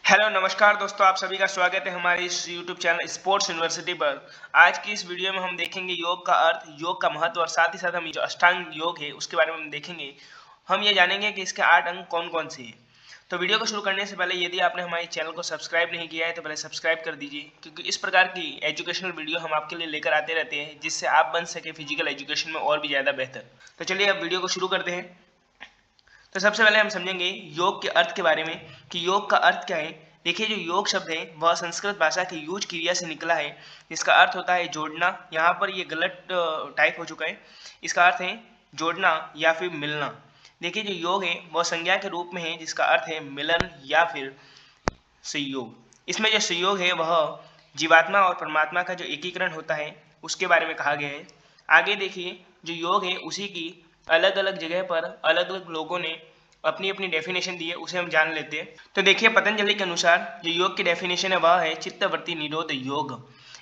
Hello नमस्कार दोस्तों, आप सभी का स्वागत है हमारे इस यूट्यूब चैनल स्पोर्ट्स यूनिवर्सिटी पर। आज की इस वीडियो में हम देखेंगे योग का अर्थ, योग का महत्व और साथ ही साथ हम जो अष्टांग योग है उसके बारे में हम देखेंगे। हम ये जानेंगे कि इसके 8 अंग कौन-कौन से हैं। तो वीडियो को शुरू करने से पहले यदि आपने हमारे चैनल को सब्सक्राइब नहीं किया है तो पहले सब्सक्राइब कर दीजिए, क्योंकि इस प्रकार की एजुकेशनल वीडियो हम आपके लिए लेकर आते रहते हैं जिससे आप बन सके फिजिकल एजुकेशन में और भी ज़्यादा बेहतर। तो चलिए अब वीडियो को शुरू करते हैं। तो सबसे पहले हम समझेंगे योग के अर्थ के बारे में कि योग का अर्थ क्या है। देखिए, जो योग शब्द है वह संस्कृत भाषा की यूज क्रिया से निकला है, जिसका अर्थ होता है जोड़ना। यहाँ पर ये गलत टाइप हो चुका है। इसका अर्थ है जोड़ना या फिर मिलना। देखिए, जो योग है वह संज्ञा के रूप में है, जिसका अर्थ है मिलन या फिर संयोग। इसमें जो संयोग है वह जीवात्मा और परमात्मा का जो एकीकरण होता है उसके बारे में कहा गया है। आगे देखिए, जो योग है उसी की अलग अलग जगह पर अलग अलग लोगों ने अपनी अपनी डेफिनेशन दी है, उसे हम जान लेते हैं। तो देखिए, पतंजलि के अनुसार जो योग की डेफिनेशन है वह है चित्तवृत्ति निरोध योग।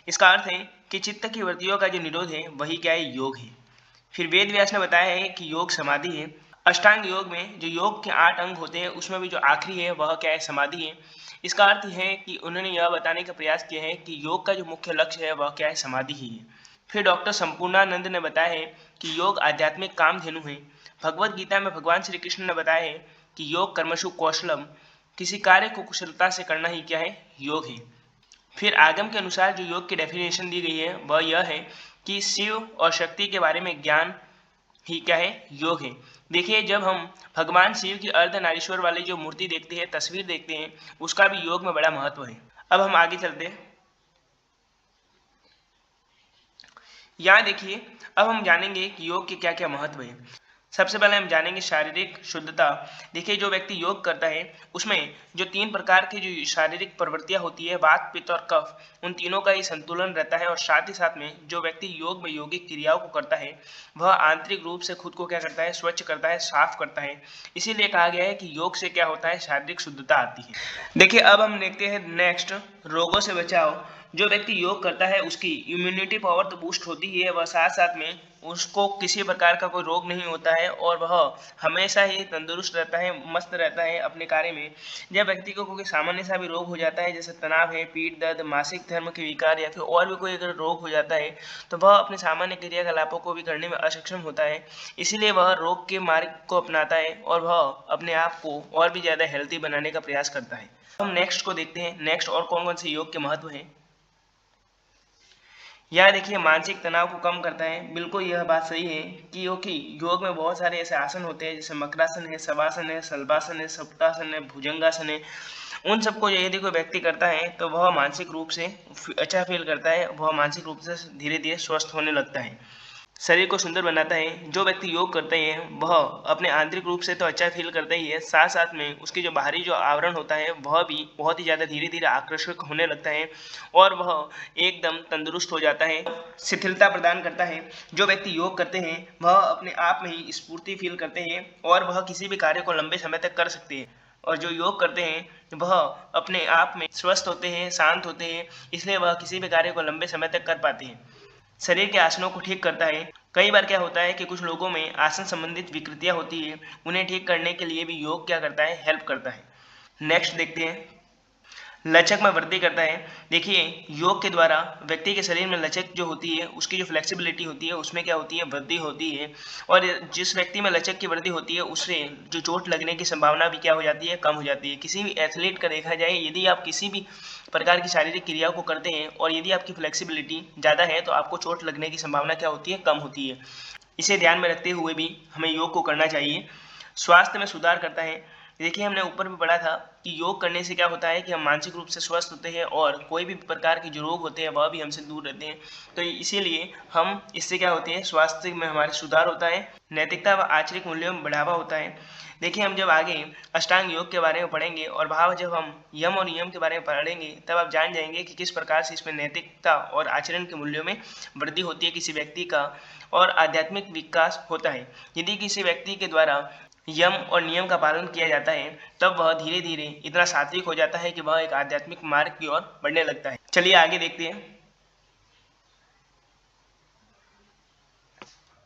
इसका अर्थ है कि चित्त की वृत्तियों का जो निरोध है वही क्या है, योग है। फिर वेद व्यास ने बताया है कि योग समाधि है। अष्टांग योग में जो योग के 8 अंग होते हैं उसमें भी जो आखिरी है वह क्या है, समाधि है। इसका अर्थ है कि उन्होंने यह बताने का प्रयास किया है कि योग का जो मुख्य लक्ष्य है वह क्या है, समाधि ही है। फिर डॉक्टर संपूर्णानंद ने बताया है कि योग आध्यात्मिक कामधेनु है। भगवत गीता में भगवान श्री कृष्ण ने बताया है कि योग कर्मशु कौशलम, किसी कार्य को कुशलता से करना ही क्या है, योग है। फिर आगम के अनुसार जो योग की डेफिनेशन दी गई है वह यह है कि शिव और शक्ति के बारे में ज्ञान ही क्या है, योग है। देखिए, जब हम भगवान शिव की अर्धनारीश्वर वाली जो मूर्ति देखते हैं, तस्वीर देखते हैं, उसका भी योग में बड़ा महत्व है। अब हम आगे चलते हैं। यहाँ देखिए, अब हम जानेंगे कि योग के क्या क्या महत्व है। सबसे पहले हम जानेंगे शारीरिक शुद्धता। देखिए, जो व्यक्ति योग करता है उसमें जो 3 प्रकार की जो शारीरिक प्रवृत्तियां होती है, वात पित्त और कफ, उन तीनों का ही संतुलन रहता है। और साथ ही साथ में जो व्यक्ति योग में योगिक क्रियाओं को करता है वह आंतरिक रूप से खुद को क्या करता है, स्वच्छ करता है, साफ करता है। इसीलिए कहा गया है कि योग से क्या होता है, शारीरिक शुद्धता आती है। देखिए, अब हम देखते हैं नेक्स्ट, रोगों से बचाव। जो व्यक्ति योग करता है उसकी इम्यूनिटी पावर तो बूस्ट होती ही है, वह साथ साथ में उसको किसी प्रकार का कोई रोग नहीं होता है और वह हमेशा ही तंदुरुस्त रहता है, मस्त रहता है अपने कार्य में। जब व्यक्ति को कोई सामान्य सा भी रोग हो जाता है, जैसे तनाव है, पीठ दर्द, मासिक धर्म के विकार या फिर और भी कोई अगर रोग हो जाता है, तो वह अपने सामान्य क्रियाकलापों को भी करने में असक्षम होता है। इसीलिए वह रोग के मार्ग को अपनाता है और वह अपने आप को और भी ज़्यादा हेल्थी बनाने का प्रयास करता है। हम नेक्स्ट को देखते हैं, नेक्स्ट और कौन कौन से योग के महत्व हैं। यहाँ देखिए, मानसिक तनाव को कम करता है। बिल्कुल यह बात सही है कि योग में बहुत सारे ऐसे आसन होते हैं, जैसे मकरासन है, शवासन है, शल्पासन है, सप्तासन है, भुजंगासन है। उन सबको यदि कोई व्यक्ति करता है तो वह मानसिक रूप से अच्छा फील करता है, वह मानसिक रूप से धीरे धीरे स्वस्थ होने लगता है, शरीर को सुंदर बनाता है। जो व्यक्ति योग करते हैं वह अपने आंतरिक रूप से तो अच्छा फील करता ही है, साथ साथ में उसकी जो बाहरी जो आवरण होता है वह भी बहुत ही ज़्यादा धीरे धीरे आकर्षक होने लगता है और वह एकदम तंदुरुस्त हो जाता है, शिथिलता प्रदान करता है। जो व्यक्ति योग करते हैं वह अपने आप में ही स्फूर्ति फील करते हैं और वह किसी भी कार्य को लंबे समय तक कर सकते हैं। और जो योग करते हैं वह अपने आप में स्वस्थ होते हैं, शांत होते हैं, इसलिए वह किसी भी कार्य को लंबे समय तक कर पाते हैं। शरीर के आसनों को ठीक करता है। कई बार क्या होता है कि कुछ लोगों में आसन संबंधित विकृतियां होती है, उन्हें ठीक करने के लिए भी योग क्या करता है, हेल्प करता है। नेक्स्ट देखते हैं, लचक में वृद्धि करता है। देखिए, योग के द्वारा व्यक्ति के शरीर में लचक जो होती है, उसकी जो फ्लेक्सिबिलिटी होती है उसमें क्या होती है, वृद्धि होती है। और जिस व्यक्ति में लचक की वृद्धि होती है उससे जो चोट लगने की संभावना भी क्या हो जाती है, कम हो जाती है। किसी भी एथलीट का देखा जाए, यदि आप किसी भी प्रकार की शारीरिक क्रियाओं को करते हैं और यदि आपकी फ्लेक्सिबिलिटी ज़्यादा है तो आपको चोट लगने की संभावना क्या होती है, कम होती है। इसे ध्यान में रखते हुए भी हमें योग को करना चाहिए। स्वास्थ्य में सुधार करता है। देखिए, हमने ऊपर भी पढ़ा था कि योग करने से क्या होता है कि हम मानसिक रूप से स्वस्थ होते हैं और कोई भी प्रकार के जो रोग होते हैं वह भी हमसे दूर रहते हैं। तो इसीलिए हम इससे क्या होते हैं, स्वास्थ्य में हमारे सुधार होता है, नैतिकता व आचरिक मूल्यों में बढ़ावा होता है। देखिए, हम जब आगे अष्टांग योग के बारे में पढ़ेंगे और वहाँ जब हम यम और नियम के बारे में पढ़ेंगे तब आप जान जाएंगे कि किस प्रकार से इसमें नैतिकता और आचरण के मूल्यों में वृद्धि होती है किसी व्यक्ति का, और आध्यात्मिक विकास होता है। यदि किसी व्यक्ति के द्वारा यम और नियम का पालन किया जाता है तब वह धीरे धीरे इतना सात्विक हो जाता है कि वह एक आध्यात्मिक मार्ग की ओर बढ़ने लगता है। चलिए आगे देखते हैं।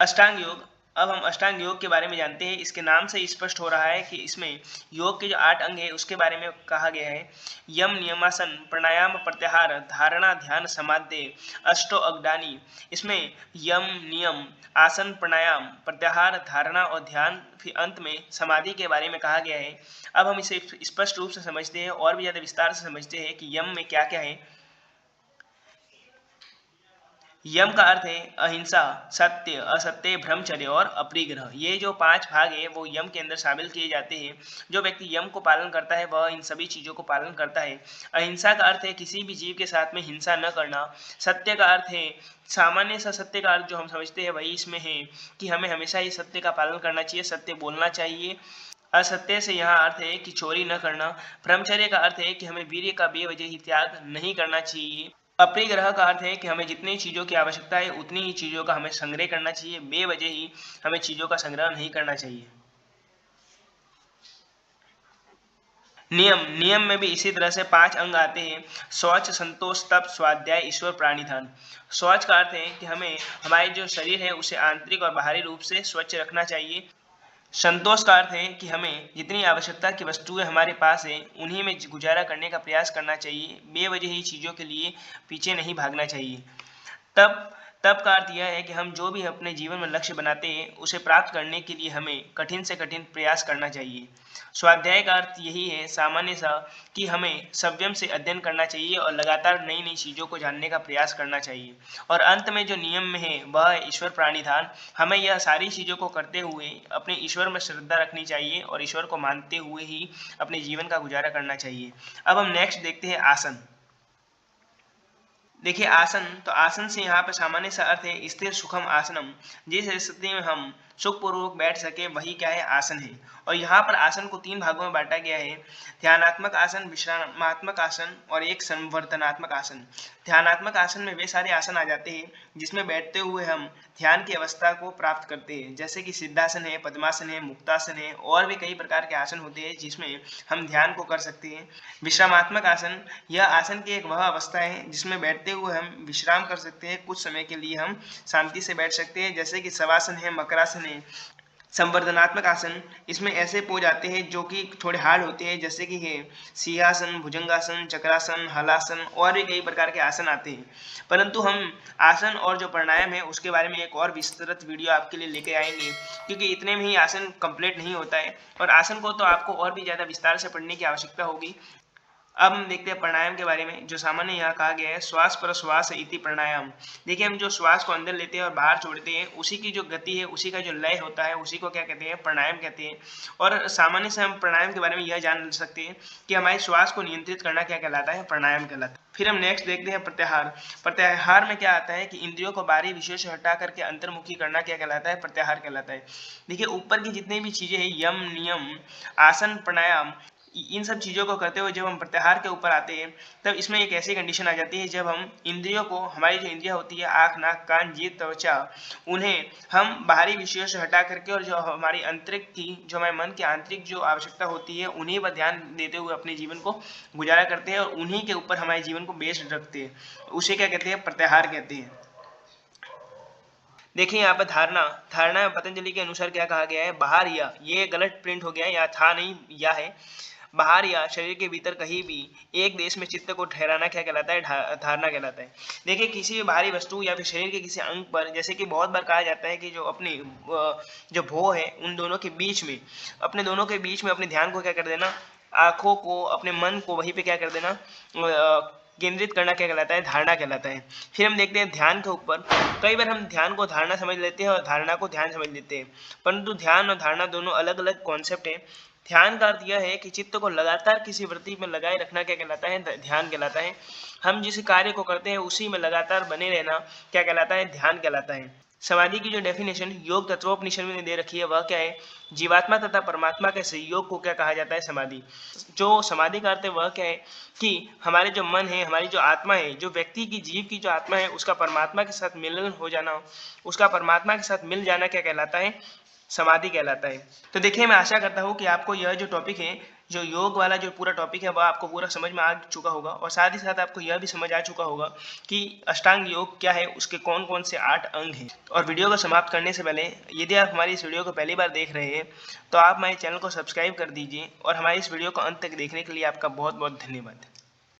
अष्टांग योग अब हम अष्टांग योग के बारे में जानते हैं। इसके नाम से स्पष्ट हो रहा है कि इसमें योग के जो 8 अंग है उसके बारे में कहा गया है। यम, नियमासन, प्राणायाम, प्रत्याहार, धारणा, ध्यान, समाधि, अष्टो अग्डानी। इसमें यम, नियम, आसन, प्राणायाम, प्रत्याहार, धारणा और ध्यान, फिर अंत में समाधि के बारे में कहा गया है। अब हम इसे स्पष्ट रूप से समझते हैं और भी ज़्यादा विस्तार से समझते हैं कि यम में क्या क्या है। यम का अर्थ है अहिंसा, सत्य, असत्य, ब्रह्मचर्य और अपरिग्रह। ये जो 5 भाग है वो यम के अंदर शामिल किए जाते हैं। जो व्यक्ति यम को पालन करता है वह इन सभी चीज़ों को पालन करता है। अहिंसा का अर्थ है किसी भी जीव के साथ में हिंसा न करना। सत्य का अर्थ है सामान्य सा सत्य का अर्थ जो हम समझते हैं वही इसमें है कि हमें हमेशा ही सत्य का पालन करना चाहिए, सत्य बोलना चाहिए। असत्य से यहाँ अर्थ है कि चोरी न करना। ब्रह्मचर्य का अर्थ है कि हमें वीर्य का बेवजह ही त्याग नहीं करना चाहिए। अपरिग्रह का अर्थ है कि हमें जितनी चीज़ों की आवश्यकता है उतनी ही चीज़ों का हमें संग्रह करना चाहिए, बेवजह ही हमें चीज़ों का संग्रह नहीं करना चाहिए। नियम में भी इसी तरह से 5 अंग आते हैं। शौच, संतोष, तप, स्वाध्याय, ईश्वर, प्राणिधान। शौच का अर्थ है कि हमें हमारे जो शरीर है उसे आंतरिक और बाहरी रूप से स्वच्छ रखना चाहिए। संतोष का अर्थ है कि हमें जितनी आवश्यकता की वस्तुएं हमारे पास है उन्हीं में गुजारा करने का प्रयास करना चाहिए, बेवजह ही चीज़ों के लिए पीछे नहीं भागना चाहिए। तप तप का अर्थ यह है कि हम जो भी अपने जीवन में लक्ष्य बनाते हैं उसे प्राप्त करने के लिए हमें कठिन से कठिन प्रयास करना चाहिए। स्वाध्याय का अर्थ यही है सामान्य सा कि हमें संयम से अध्ययन करना चाहिए और लगातार नई नई चीज़ों को जानने का प्रयास करना चाहिए। और अंत में जो नियम में है वह है ईश्वर प्राणिधान। हमें यह सारी चीज़ों को करते हुए अपने ईश्वर में श्रद्धा रखनी चाहिए और ईश्वर को मानते हुए ही अपने जीवन का गुजारा करना चाहिए। अब हम नेक्स्ट देखते हैं आसन। देखिए आसन, तो आसन से यहाँ पे सामान्य सा अर्थ है स्थिर सुखम आसनम। जिस स्थिति में हम सुखपूर्वक बैठ सके वही क्या है, आसन है। और यहाँ पर आसन को 3 भागों में बांटा गया है। ध्यानात्मक आसन, विश्रामात्मक आसन और एक संवर्धनात्मक आसन। ध्यानात्मक आसन में वे सारे आसन आ जाते हैं जिसमें बैठते हुए हम ध्यान की अवस्था को प्राप्त करते हैं, जैसे कि सिद्धासन है, पद्मासन है, मुक्तासन है और भी कई प्रकार के आसन होते हैं जिसमें हम ध्यान को कर सकते हैं। विश्रामात्मक आसन, यह आसन की एक वह अवस्था है जिसमें बैठते हुए हम विश्राम कर सकते हैं, कुछ समय के लिए हम शांति से बैठ सकते हैं, जैसे कि शवासन है, मकरासन है। संवर्धनात्मक आसन, इसमें ऐसे पोज आते हैं जो कि थोड़े हार्ड होते हैं, जैसे कि है सिंहासन, भुजंगासन, चक्रासन, हलासन और भी कई प्रकार के आसन आते हैं। परंतु हम आसन और जो प्राणायाम है उसके बारे में एक और विस्तृत वीडियो आपके लिए लेके आएंगे, क्योंकि इतने में ही आसन कंप्लीट नहीं होता है और आसन को तो आपको और भी ज़्यादा विस्तार से पढ़ने की आवश्यकता होगी। अब हम देखते हैं प्राणायाम के बारे में, जो सामान्य यहाँ कहा गया है श्वास पर श्वास इति प्राणायाम। देखिए हम जो श्वास को अंदर लेते हैं और बाहर छोड़ते हैं उसी की जो गति है, उसी का जो लय होता है, उसी को क्या कहते हैं, प्राणायाम कहते हैं। और सामान्य से हम प्राणायाम के बारे में यह जान सकते हैं कि हमारे श्वास को नियंत्रित करना क्या कहलाता है, प्राणायाम कहलाता है। फिर हम नेक्स्ट देखते हैं प्रत्याहार। प्रत्याहार में क्या आता है कि इंद्रियों को बाहरी विषयों से हटा करके अंतर्मुखी करना क्या कहलाता है, प्रत्याहार कहलाता है। देखिए ऊपर की जितनी भी चीजें हैं, यम, नियम, आसन, प्राणायाम, इन सब चीज़ों को करते हुए जब हम प्रत्याहार के ऊपर आते हैं तब इसमें एक ऐसी कंडीशन आ जाती है जब हम इंद्रियों को, हमारी जो इंद्रियां होती है आँख, नाक, कान, जीभ, त्वचा, उन्हें हम बाहरी विषयों से हटा करके और जो हमारी आंतरिक की, जो हमारे मन की आंतरिक जो आवश्यकता होती है उन्हीं पर ध्यान देते हुए अपने जीवन को गुजारा करते हैं और उन्हीं के ऊपर हमारे जीवन को बेस्ड रखते हैं। उसे क्या कहते हैं, प्रत्याहार कहते हैं। देखिए यहाँ पर धारणा में पतंजलि के अनुसार क्या कहा गया है, बाहर या, ये गलत प्रिंट हो गया है, यहाँ था नहीं, या है। बाहर या शरीर के भीतर कहीं भी एक देश में चित्त को ठहराना क्या कहलाता है, धारणा कहलाता है। देखिए किसी भी बाहरी वस्तु या फिर शरीर के किसी अंग पर, जैसे कि बहुत बार कहा जाता है कि जो अपनी जो भो है उन दोनों के बीच में, अपने दोनों के बीच में अपने ध्यान को क्या कर देना, आँखों को, अपने मन को वहीं पे क्या कर देना, केंद्रित करना क्या कहलाता है, धारणा कहलाता है। फिर हम देखते हैं ध्यान के ऊपर। कई बार हम ध्यान को धारणा समझ लेते हैं और धारणा को ध्यान समझ लेते हैं, परंतु ध्यान और धारणा दोनों अलग अलग कॉन्सेप्ट है। ध्यान का अर्थ यह है कि चित्त को लगातार किसी वृत्ति में लगाए रखना क्या कहलाता है, ध्यान कहलाता है। हम जिस कार्य को करते हैं उसी में लगातार बने रहना क्या कहलाता है, ध्यान कहलाता है। समाधि की जो डेफिनेशन योग तत्वोपनिषद में दे रखी है वह क्या है, जीवात्मा तथा परमात्मा के संयोग को क्या कहा जाता है, समाधि। जो समाधि का अर्थ है वह क्या है कि हमारे जो मन है, हमारी जो आत्मा है, जो व्यक्ति की, जीव की जो आत्मा है उसका परमात्मा के साथ मिलन हो जाना, उसका परमात्मा के साथ मिल जाना क्या कहलाता है, समाधि कहलाता है। तो देखिए मैं आशा करता हूँ कि आपको यह जो टॉपिक है जो योग वाला जो पूरा टॉपिक है वह आपको पूरा समझ में आ चुका होगा, और साथ ही साथ आपको यह भी समझ आ चुका होगा कि अष्टांग योग क्या है, उसके कौन कौन से 8 अंग हैं। और वीडियो को समाप्त करने से पहले यदि आप हमारी इस वीडियो को पहली बार देख रहे हैं तो आप हमारे चैनल को सब्सक्राइब कर दीजिए, और हमारी इस वीडियो को अंत तक देखने के लिए आपका बहुत बहुत धन्यवाद।